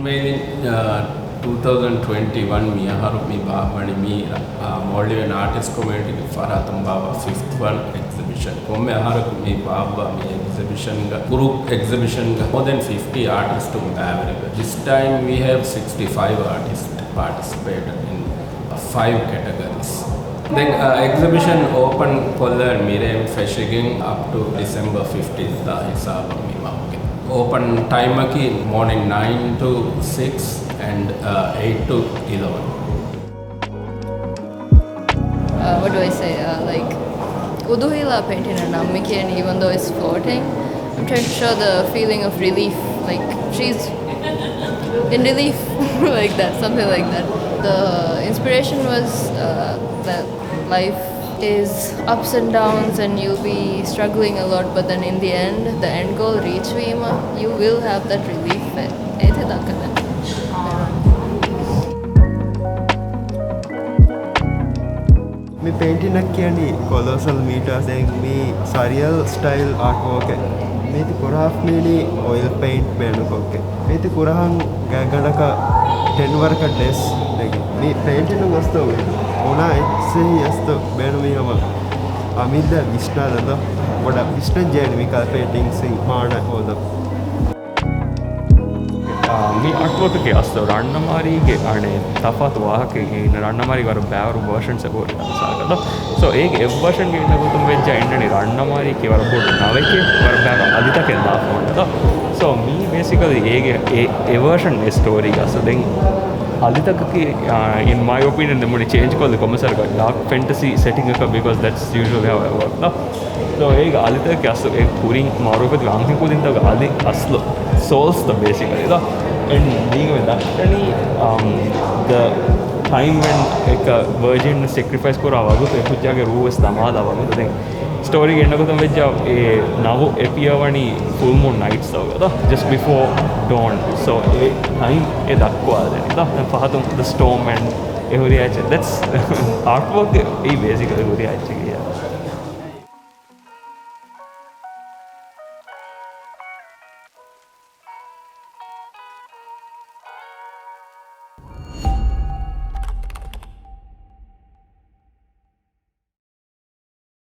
Mainly 2021 mi aharu mi baabani mi Maldivian artist community Farathum Baba fifth one exhibition. Komme aharu mi baaba mi exhibition group exhibition more than 50 artists to available. This time we have 65 artists participated in 5 categories. Then exhibition open kolla mirem feshigin up to December 15th da hisaba mi mauke. Open time ki morning 9 to 6 and 8 to 11. What do I say? Like Uduhila painting and Namiki, and even though it's floating, I'm trying to show the feeling of relief. Like she's in relief, like that, something like that. The inspiration was that life is ups and downs and you'll be struggling a lot, but then in the end goal reach vima, you will have that relief. මේ painting එක කියන්නේ කොලොසල් meters දැන් මේ සරියල් style art work එක මේති කුරාෆ් මේනි oil paint බේනුකොක්කේ මේති කුරහන් ගණක 10 වරක desk දෙක මේ painting එක වස්තු ඕනා එක්සෙහි අස්තු බේනු මේ හම අමිද්ද විශ්නාදද වඩා විශ්න ජේනිකල් පේන්ටින්ග්ස් ඉන් මාන හොද මේ අට්වකගේ අස්තව රන්නමාරීගේ අනේ තපත් වාහකේ ඉන්න රන්නමාරි වර බෑවරු වර්ෂන්ස් එකෝට සාකද so ඒක එව් වර්ෂන් ගේ ඉන්නකොතුම් වෙච්ච ඉන්නනේ රන්නමාරී කේ වර පොඩ් නවෙකේ වර බෑර අදිතකෙන් දාපොන්ද so me basically ඒගේ ඒ වර්ෂන් ඒ ස්ටෝරි ගස දෙන් අදිතකගේ in my opinion the money change called the commercial dark fantasy setting එක because that's usually how I work no so ඒක අදිතකගේ අස්ස ඒ පුරින් මාරුපති අන්තිම කුදින් තව අදි අස්ලෝ souls the basically the and being with that the time when a virgin sacrifice kora wagu te pujjage ruwas damada wagu then story ge ennakotham vejja e navu epiyawani full moon nights awada just before dawn so e time e dakwa da pahatum the storm and ehuri ache that's artwork e basically ehuri ache